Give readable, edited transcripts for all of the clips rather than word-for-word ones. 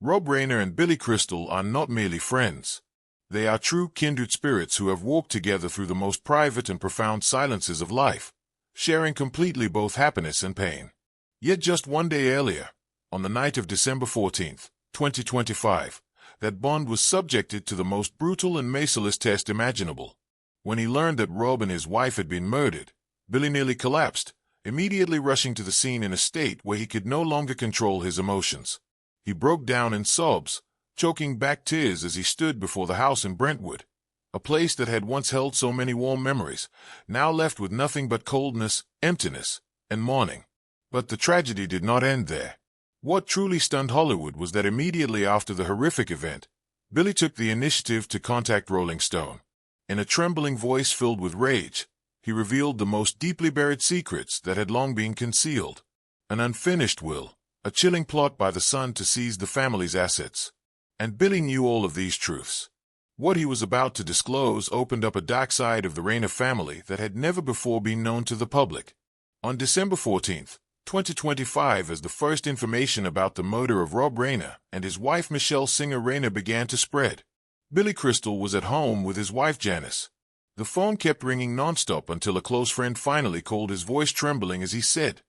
Rob Reiner and Billy Crystal are not merely friends. They are true kindred spirits who have walked together through the most private and profound silences of life, sharing completely both happiness and pain. Yet just one day earlier, on the night of December 14th, 2025, that bond was subjected to the most brutal and merciless test imaginable. When he learned that Rob and his wife had been murdered, Billy nearly collapsed, immediately rushing to the scene in a state where he could no longer control his emotions. He broke down in sobs, choking back tears as he stood before the house in Brentwood, a place that had once held so many warm memories, now left with nothing but coldness, emptiness, and mourning. But the tragedy did not end there. What truly stunned Hollywood was that immediately after the horrific event, Billy took the initiative to contact Rolling Stone. In a trembling voice filled with rage, he revealed the most deeply buried secrets that had long been concealed. An unfinished will, a chilling plot by the son to seize the family's assets. And Billy knew all of these truths. What he was about to disclose opened up a dark side of the Reiner family that had never before been known to the public. On December 14th, 2025, as the first information about the murder of Rob Reiner and his wife Michelle Singer Reiner began to spread, Billy Crystal was at home with his wife Janice. The phone kept ringing nonstop until a close friend finally called, his voice trembling as he said,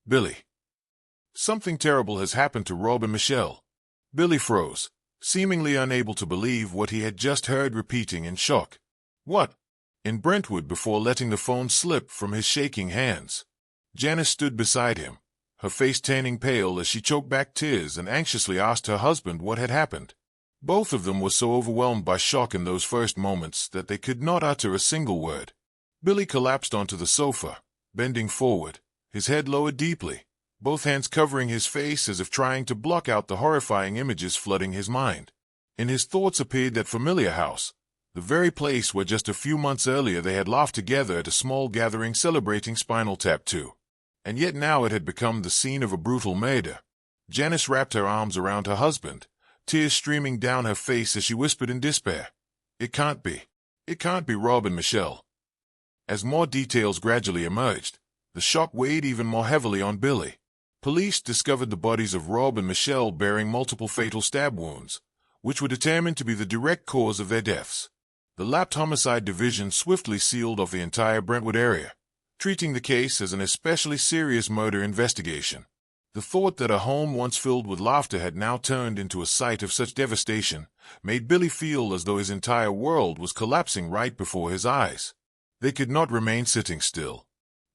"Billy, something terrible has happened to Rob and Michelle." Billy froze, seemingly unable to believe what he had just heard, repeating in shock, "What?" in Brentwood before letting the phone slip from his shaking hands. Janice stood beside him, her face turning pale as she choked back tears and anxiously asked her husband what had happened. Both of them were so overwhelmed by shock in those first moments that they could not utter a single word. Billy collapsed onto the sofa, bending forward, his head lowered deeply, both hands covering his face as if trying to block out the horrifying images flooding his mind. In his thoughts appeared that familiar house, the very place where just a few months earlier they had laughed together at a small gathering celebrating Spinal Tap 2. And yet now it had become the scene of a brutal murder. Janice wrapped her arms around her husband, tears streaming down her face as she whispered in despair, "It can't be. It can't be Rob and Michelle." As more details gradually emerged, the shock weighed even more heavily on Billy. Police discovered the bodies of Rob and Michelle bearing multiple fatal stab wounds, which were determined to be the direct cause of their deaths. The Lapped Homicide Division swiftly sealed off the entire Brentwood area, treating the case as an especially serious murder investigation. The thought that a home once filled with laughter had now turned into a site of such devastation made Billy feel as though his entire world was collapsing right before his eyes. They could not remain sitting still.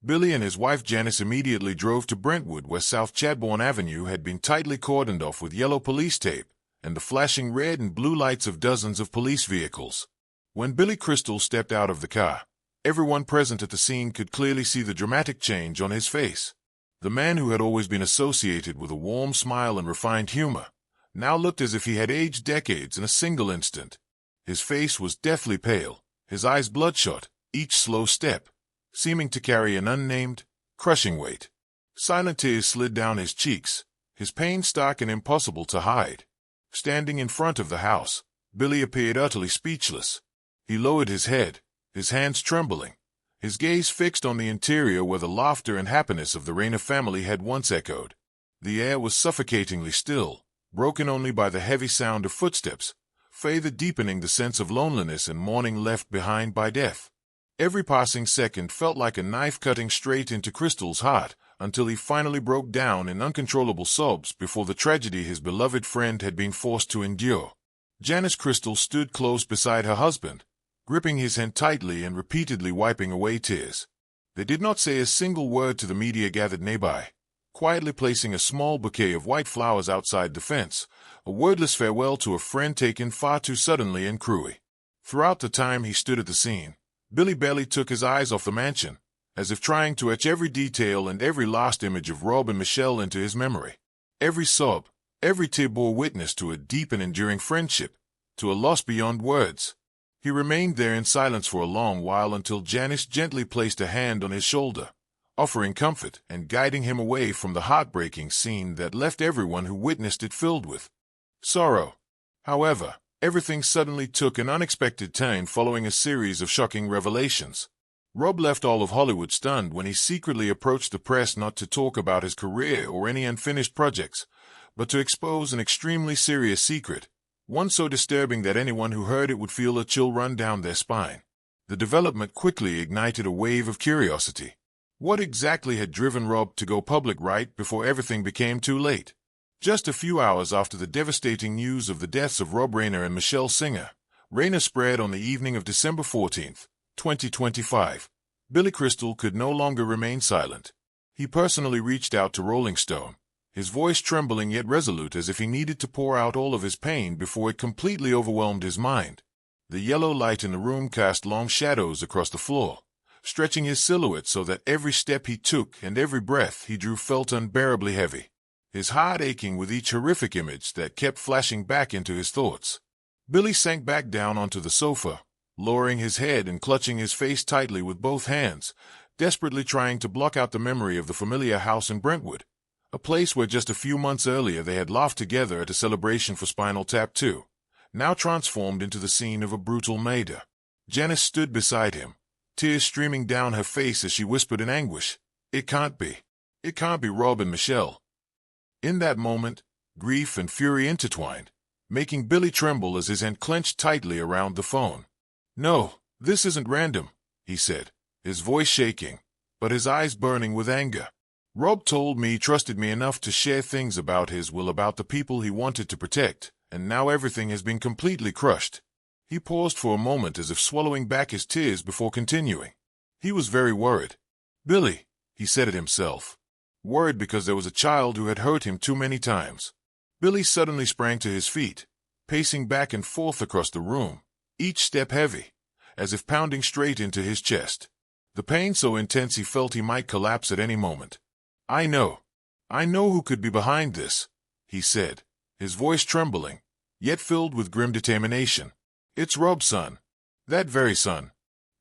Billy and his wife Janice immediately drove to Brentwood, where South Chadbourne Avenue had been tightly cordoned off with yellow police tape and the flashing red and blue lights of dozens of police vehicles. When Billy Crystal stepped out of the car, everyone present at the scene could clearly see the dramatic change on his face. The man who had always been associated with a warm smile and refined humor now looked as if he had aged decades in a single instant. His face was deathly pale, his eyes bloodshot, each slow step seeming to carry an unnamed, crushing weight. Silent tears slid down his cheeks, his pain stark and impossible to hide. Standing in front of the house, Billy appeared utterly speechless. He lowered his head, his hands trembling, his gaze fixed on the interior where the laughter and happiness of the Reiner family had once echoed. The air was suffocatingly still, broken only by the heavy sound of footsteps, further deepening the sense of loneliness and mourning left behind by death. Every passing second felt like a knife cutting straight into Crystal's heart, until he finally broke down in uncontrollable sobs before the tragedy his beloved friend had been forced to endure. Janice Crystal stood close beside her husband, gripping his hand tightly and repeatedly wiping away tears. They did not say a single word to the media gathered nearby, quietly placing a small bouquet of white flowers outside the fence, a wordless farewell to a friend taken far too suddenly and cruelly. Throughout the time he stood at the scene, Billy barely took his eyes off the mansion, as if trying to etch every detail and every last image of Rob and Michelle into his memory. Every sob, every tear bore witness to a deep and enduring friendship, to a loss beyond words. He remained there in silence for a long while until Janice gently placed a hand on his shoulder, offering comfort and guiding him away from the heartbreaking scene that left everyone who witnessed it filled with sorrow. However, everything suddenly took an unexpected turn following a series of shocking revelations. Rob left all of Hollywood stunned when he secretly approached the press not to talk about his career or any unfinished projects, but to expose an extremely serious secret, one so disturbing that anyone who heard it would feel a chill run down their spine. The development quickly ignited a wave of curiosity. What exactly had driven Rob to go public right before everything became too late? Just a few hours after the devastating news of the deaths of Rob Reiner and Michelle Singer, Reiner spread on the evening of December 14, 2025. Billy Crystal could no longer remain silent. He personally reached out to Rolling Stone, his voice trembling yet resolute as if he needed to pour out all of his pain before it completely overwhelmed his mind. The yellow light in the room cast long shadows across the floor, stretching his silhouette so that every step he took and every breath he drew felt unbearably heavy, his heart aching with each horrific image that kept flashing back into his thoughts. Billy sank back down onto the sofa, lowering his head and clutching his face tightly with both hands, desperately trying to block out the memory of the familiar house in Brentwood, a place where just a few months earlier they had laughed together at a celebration for Spinal Tap 2, now transformed into the scene of a brutal murder. Janice stood beside him, tears streaming down her face as she whispered in anguish, "It can't be. It can't be Rob and Michelle." In that moment, grief and fury intertwined, making Billy tremble as his hand clenched tightly around the phone. "No, this isn't random," he said, his voice shaking, but his eyes burning with anger. "Rob told me he trusted me enough to share things about his will about the people he wanted to protect, and now everything has been completely crushed." He paused for a moment as if swallowing back his tears before continuing. He was very worried. "Billy," he said it himself. Worried because there was a child who had hurt him too many times. Billy suddenly sprang to his feet, pacing back and forth across the room, each step heavy, as if pounding straight into his chest. The pain so intense he felt he might collapse at any moment. I know who could be behind this," he said, his voice trembling, yet filled with grim determination. "It's Rob's son. That very son.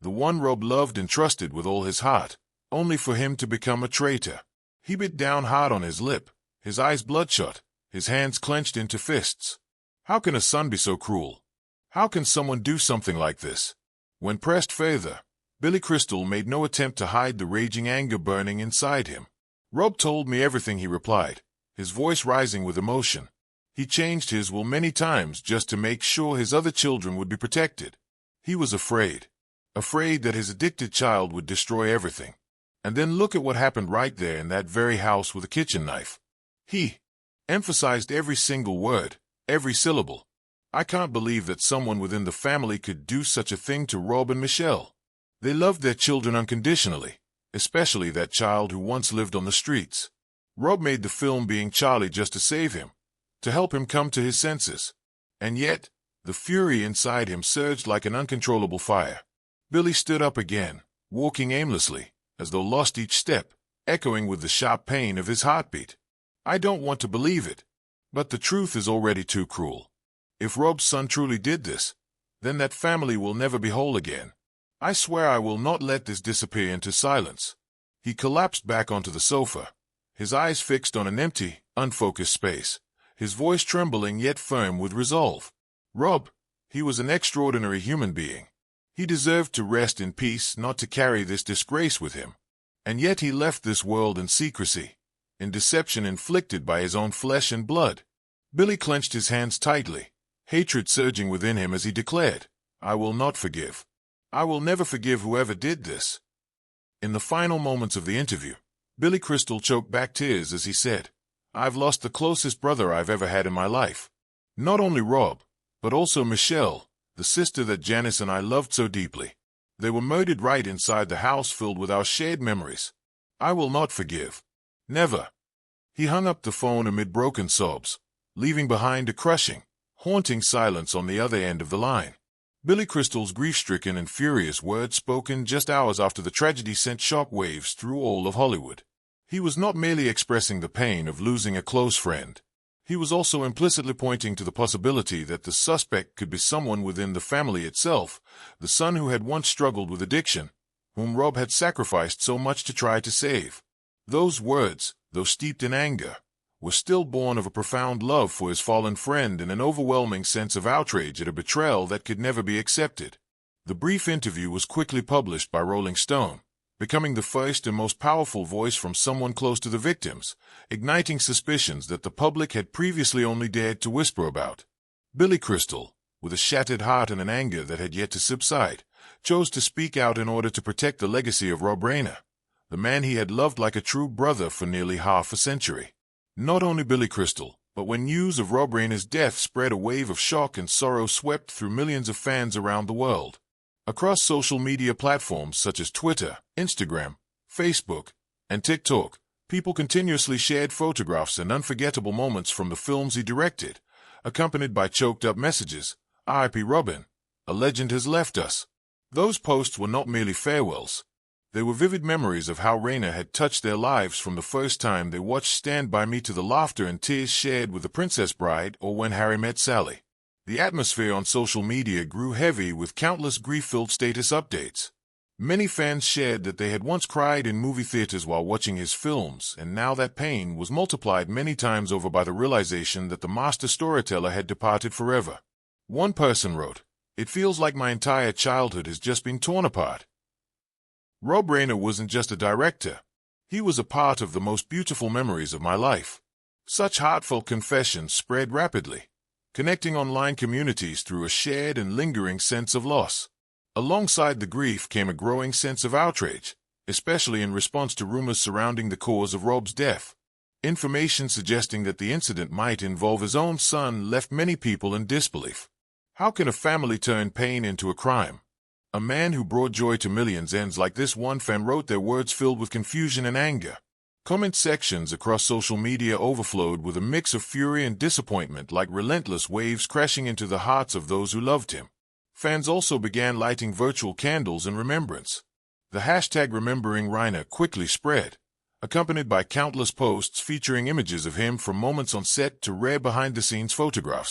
The one Rob loved and trusted with all his heart, only for him to become a traitor." He bit down hard on his lip, his eyes bloodshot, his hands clenched into fists. How can a son be so cruel? How can someone do something like this? When pressed further, Billy Crystal made no attempt to hide the raging anger burning inside him. "Rob told me everything," he replied, his voice rising with emotion. "He changed his will many times just to make sure his other children would be protected. He was afraid that his addicted child would destroy everything. And then look at what happened right there in that very house with a kitchen knife. He emphasized every single word, every syllable. I can't believe that someone within the family could do such a thing to Rob and Michelle. They loved their children unconditionally, especially that child who once lived on the streets. Rob made the film being Charlie just to save him, to help him come to his senses. And yet, the fury inside him surged like an uncontrollable fire." Billy stood up again, walking aimlessly, as though lost each step, echoing with the sharp pain of his heartbeat. "I don't want to believe it, but the truth is already too cruel. If Rob's son truly did this, then that family will never be whole again. I swear I will not let this disappear into silence." He collapsed back onto the sofa, his eyes fixed on an empty, unfocused space, his voice trembling yet firm with resolve. Rob, he was an extraordinary human being. He deserved to rest in peace, not to carry this disgrace with him. And yet he left this world in secrecy, in deception inflicted by his own flesh and blood. Billy clenched his hands tightly, hatred surging within him as he declared, "I will not forgive. I will never forgive whoever did this." In the final moments of the interview, Billy Crystal choked back tears as he said, "I've lost the closest brother I've ever had in my life. Not only Rob, but also Michelle, the sister that Janice and I loved so deeply. They were murdered right inside the house filled with our shared memories. I will not forgive. Never." He hung up the phone amid broken sobs, leaving behind a crushing, haunting silence on the other end of the line. Billy Crystal's grief-stricken and furious words spoken just hours after the tragedy sent shock waves through all of Hollywood. He was not merely expressing the pain of losing a close friend. He was also implicitly pointing to the possibility that the suspect could be someone within the family itself, the son who had once struggled with addiction, whom Rob had sacrificed so much to try to save. Those words, though steeped in anger, were still born of a profound love for his fallen friend and an overwhelming sense of outrage at a betrayal that could never be accepted. The brief interview was quickly published by Rolling Stone, becoming the first and most powerful voice from someone close to the victims, igniting suspicions that the public had previously only dared to whisper about. Billy Crystal, with a shattered heart and an anger that had yet to subside, chose to speak out in order to protect the legacy of Rob Reiner, the man he had loved like a true brother for nearly half a century. Not only Billy Crystal, but when news of Rob Reiner's death spread, a wave of shock and sorrow swept through millions of fans around the world. Across social media platforms such as Twitter, Instagram, Facebook, and TikTok, people continuously shared photographs and unforgettable moments from the films he directed, accompanied by choked-up messages. "R.I.P. Robin, a legend has left us." Those posts were not merely farewells. They were vivid memories of how Reiner had touched their lives, from the first time they watched Stand By Me to the laughter and tears shared with The Princess Bride or When Harry Met Sally. The atmosphere on social media grew heavy with countless grief-filled status updates. Many fans shared that they had once cried in movie theaters while watching his films, and now that pain was multiplied many times over by the realization that the master storyteller had departed forever. One person wrote, "It feels like my entire childhood has just been torn apart." Rob Reiner wasn't just a director. He was a part of the most beautiful memories of my life. Such heartfelt confessions spread rapidly, connecting online communities through a shared and lingering sense of loss. Alongside the grief came a growing sense of outrage, especially in response to rumors surrounding the cause of Rob's death. Information suggesting that the incident might involve his own son left many people in disbelief. How can a family turn pain into a crime? A man who brought joy to millions ends like this, one fan wrote, their words filled with confusion and anger. Comment sections across social media overflowed with a mix of fury and disappointment, like relentless waves crashing into the hearts of those who loved him. Fans also began lighting virtual candles in remembrance. The hashtag Remembering Reiner quickly spread, accompanied by countless posts featuring images of him from moments on set to rare behind-the-scenes photographs.